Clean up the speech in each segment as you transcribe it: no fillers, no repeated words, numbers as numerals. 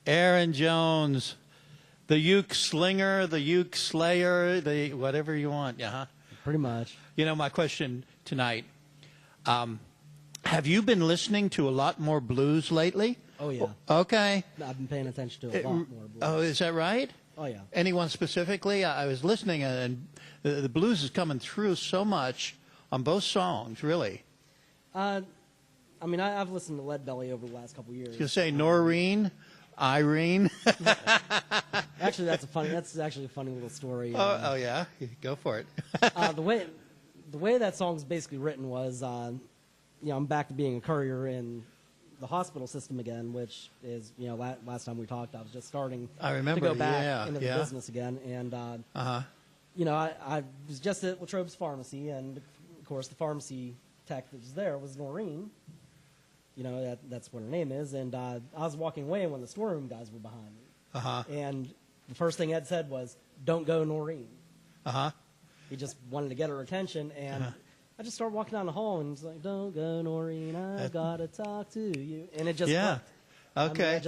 Aaron Jones, the uke slinger, the uke slayer, the whatever you want. Yeah. Huh? Pretty much. You know, my question tonight, have you been listening to a lot more blues lately? Oh, yeah. Okay. I've been paying attention to a lot more blues. Oh, is that right? Oh, yeah. Anyone specifically? I was listening, and the blues is coming through so much on both songs, really. I mean, I've listened to Lead Belly over the last couple of years. You say Noreen, Irene. Actually, that's actually a funny little story. Oh yeah, go for it. The way that song's basically written was, I'm back to being a courier in the hospital system again, which is, last time we talked, I was just starting to go back into the business again, and I was just at Latrobe's Pharmacy, and of course the pharmacy tech that was there was Noreen. That's what her name is, and I was walking away when the storeroom guys were behind me, and the first thing Ed said was, "Don't go, Noreen." He just wanted to get her attention, and I just started walking down the hall, and he's like, "Don't go, Noreen, I've got to talk to you," and it just worked. Okay,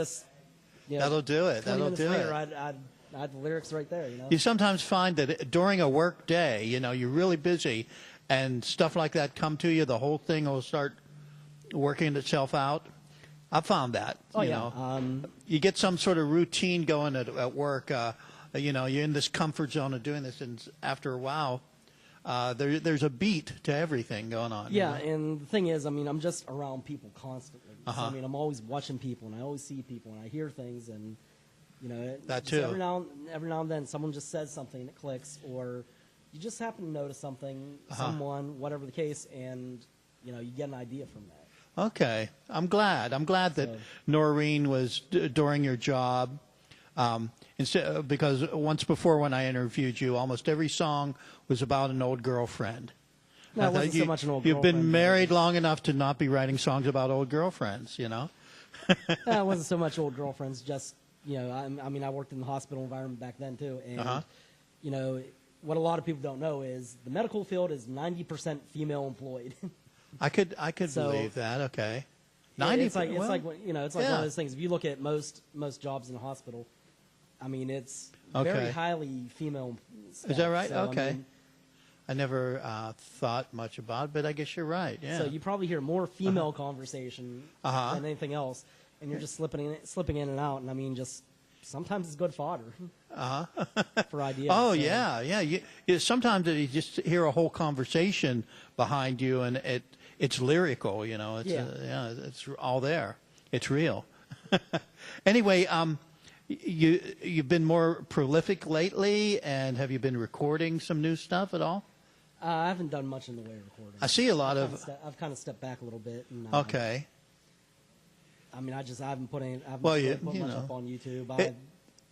that'll do it. That'll do later, it. I had the lyrics right there. You sometimes find that during a work day, you're really busy, and stuff like that come to you. The whole thing will start working itself out. I've found that. You get some sort of routine going at work. You're in this comfort zone of doing this, and after a while, there's a beat to everything going on. Yeah, and the thing is, I'm just around people constantly. So, I'm always watching people, and I always see people, and I hear things, and that too. Every now and then, someone just says something that clicks, or you just happen to notice something, someone, whatever the case, and you get an idea from that. Okay, I'm glad that Noreen was during your job. Because once before when I interviewed you, almost every song was about an old girlfriend. No, it wasn't so much an old You've girlfriend. been married long enough to not be writing songs about old girlfriends, No, it wasn't so much old girlfriends, just, I worked in the hospital environment back then too, and, what a lot of people don't know is the medical field is 90% female employed. I could believe that. Okay, 90. It's like one of those things. If you look at most jobs in the hospital, it's very highly female staff. Is that right? So, okay. I never thought much about it, but I guess you're right. Yeah. So you probably hear more female conversation than anything else, and you're just slipping in and out. And just sometimes it's good fodder for ideas. Oh so. Yeah. Sometimes you just hear a whole conversation behind you, and it's lyrical. It's all there. It's real. Anyway, you've been more prolific lately, and have you been recording some new stuff at all? I haven't done much in the way of recording. I see a lot of. I've kind of stepped back a little bit. And, okay. I haven't put much up on YouTube. I've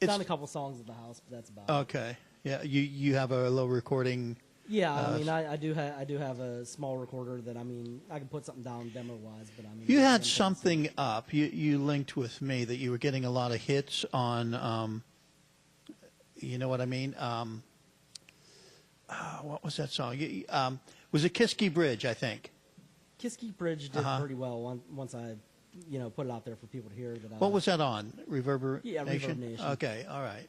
done a couple songs at the house, but that's about it. Okay. Yeah, you have a little recording. Yeah, I do have a small recorder that I can put something down demo wise, but You had something up. You linked with me that you were getting a lot of hits on. You know what I mean? What was that song? Was it Kiski Bridge? I think. Kiski Bridge did pretty well once I, put it out there for people to hear. What was that on? Reverb Yeah, Reverb Nation. Okay, all right.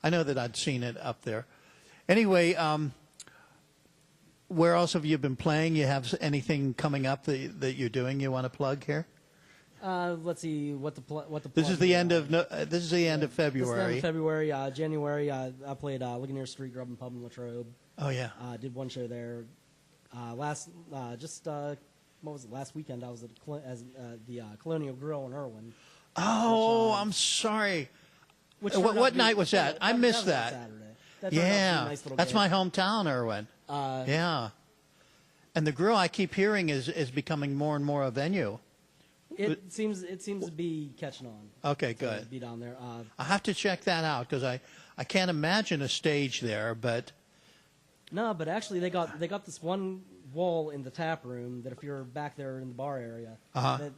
I know that I'd seen it up there. Anyway, where else have you been playing? You have anything coming up that you're doing? You want to plug here? Let's see what the. This is the end of February. This is the end of February. January, I played Ligonier Street Grub and Pub in Latrobe. Oh yeah. Did one show there. What was it? Last weekend I was at the Colonial Grill in Irwin. Oh, I'm sorry. What night was that? I missed that. Saturday. Yeah, that's my hometown, Irwin. Yeah, and the grill I keep hearing is becoming more and more a venue. It seems to be catching on. Okay, good. To be down there. I have to check that out because I can't imagine a stage there, but. No, but actually they got this one wall in the tap room that if you're back there in the bar area, that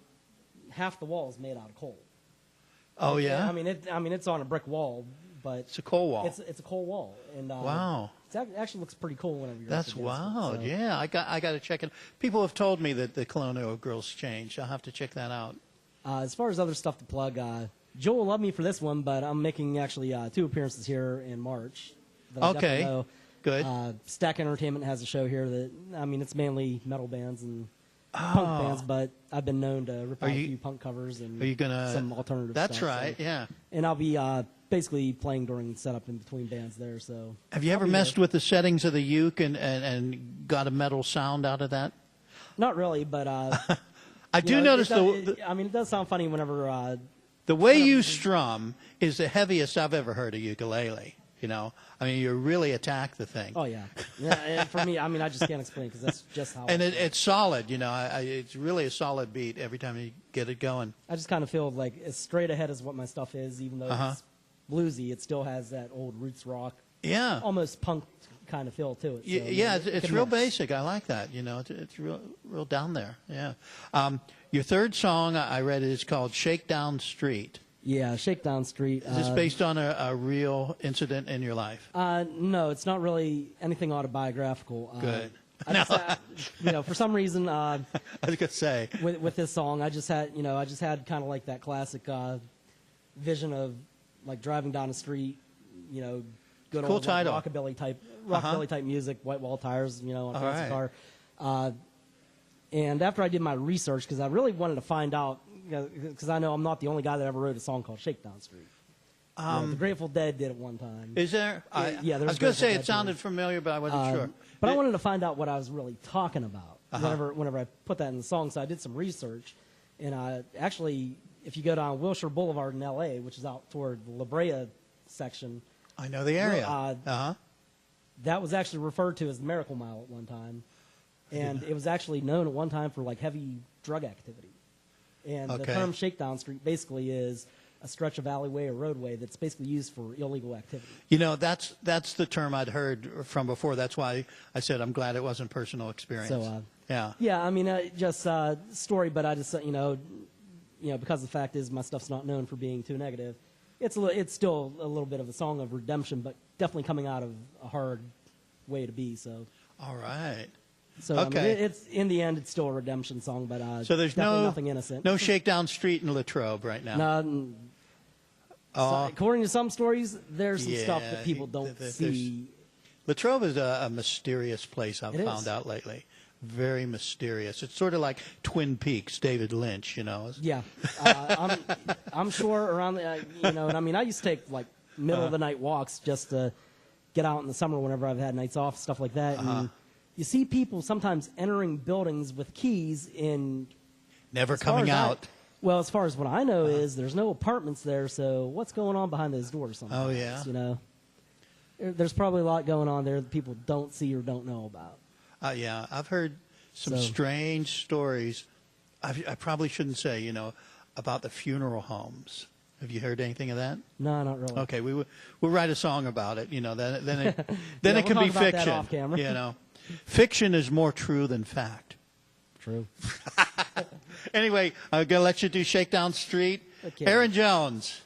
half the wall is made out of coal. Oh yeah. It's on a brick wall, but it's a coal wall. It's a coal wall, and wow. It actually looks pretty cool whenever you're. That's wild. So. Yeah, I got to check it. People have told me that the Colonial Grill's changed. I'll have to check that out. As far as other stuff to plug, Joel will love me for this one, but I'm making actually 2 appearances here in March. Okay, good. Stack Entertainment has a show here that, I mean, it's mainly metal bands and punk bands, but I've been known to rip out a few punk covers and some alternative That's stuff. That's right, so. Yeah. And I'll be basically playing during setup in between bands there. So have you ever messed with the settings of the uke and got a metal sound out of that? Not really, but I do notice I mean, it does sound funny whenever the way you strum is the heaviest I've ever heard a ukulele. You know, I mean, you really attack the thing. Oh yeah, yeah. And for me, I mean, I just can't explain because that's just how. And it's solid. You know, it's really a solid beat every time you get it going. I just kind of feel like as straight ahead as what my stuff is, even though it's bluesy, it still has that old roots rock, almost punk kind of feel to it. So, yeah, it's real basic. I like that. You know, it's real down there. Yeah. Your third song I read is called "Shakedown Street." Yeah, Shakedown Street. Is this based on a real incident in your life? No, it's not really anything autobiographical. Good. You know, for some reason, I was gonna say with this song, I just had kind of like that classic vision of like driving down the street, you know, good cool old title. rockabilly type music, white wall tires, you know, on a fancy car. And after I did my research, because I really wanted to find out, because I know I'm not the only guy that ever wrote a song called Shakedown Street. The Grateful Dead did it one time. Is there? Yeah, I was going to say it sounded familiar, but I wasn't sure. But I wanted to find out what I was really talking about whenever I put that in the song. So I did some research, and actually, if you go down Wilshire Boulevard in L.A., which is out toward the La Brea section, I know the area. That was actually referred to as the Miracle Mile at one time, and it was actually known at one time for like heavy drug activity. And the term Shakedown Street basically is a stretch of alleyway or roadway that's basically used for illegal activity. You know, that's the term I'd heard from before. That's why I said I'm glad it wasn't personal experience. So, yeah. Yeah, I mean, just story, but I just, you know, because the fact is my stuff's not known for being too negative. It's still a little bit of a song of redemption, but definitely coming out of a hard way to be. So. All right. So I mean, it's in the end, it's still a redemption song, but so there's nothing innocent. No Shakedown Street in Latrobe right now. No. So, according to some stories, there's some stuff that people don't see. Latrobe is a mysterious place I've found out lately. Very mysterious. It's sort of like Twin Peaks, David Lynch, you know. Yeah, I'm sure around the, you know, and I mean, I used to take like middle of the night walks just to get out in the summer whenever I've had nights off, stuff like that. And you see people sometimes entering buildings with keys in. Never coming out. Well, as far as what I know is there's no apartments there, so what's going on behind those doors sometimes? Oh, yeah. You know, there's probably a lot going on there that people don't see or don't know about. Yeah, I've heard some strange stories. I probably shouldn't say, you know, about the funeral homes. Have you heard anything of that? No, not really. Okay, we'll write a song about it. You know, then it it can be fiction. That off camera. You know, fiction is more true than fact. True. Anyway, I'm gonna let you do Shakedown Street. Okay. Aaron Jones.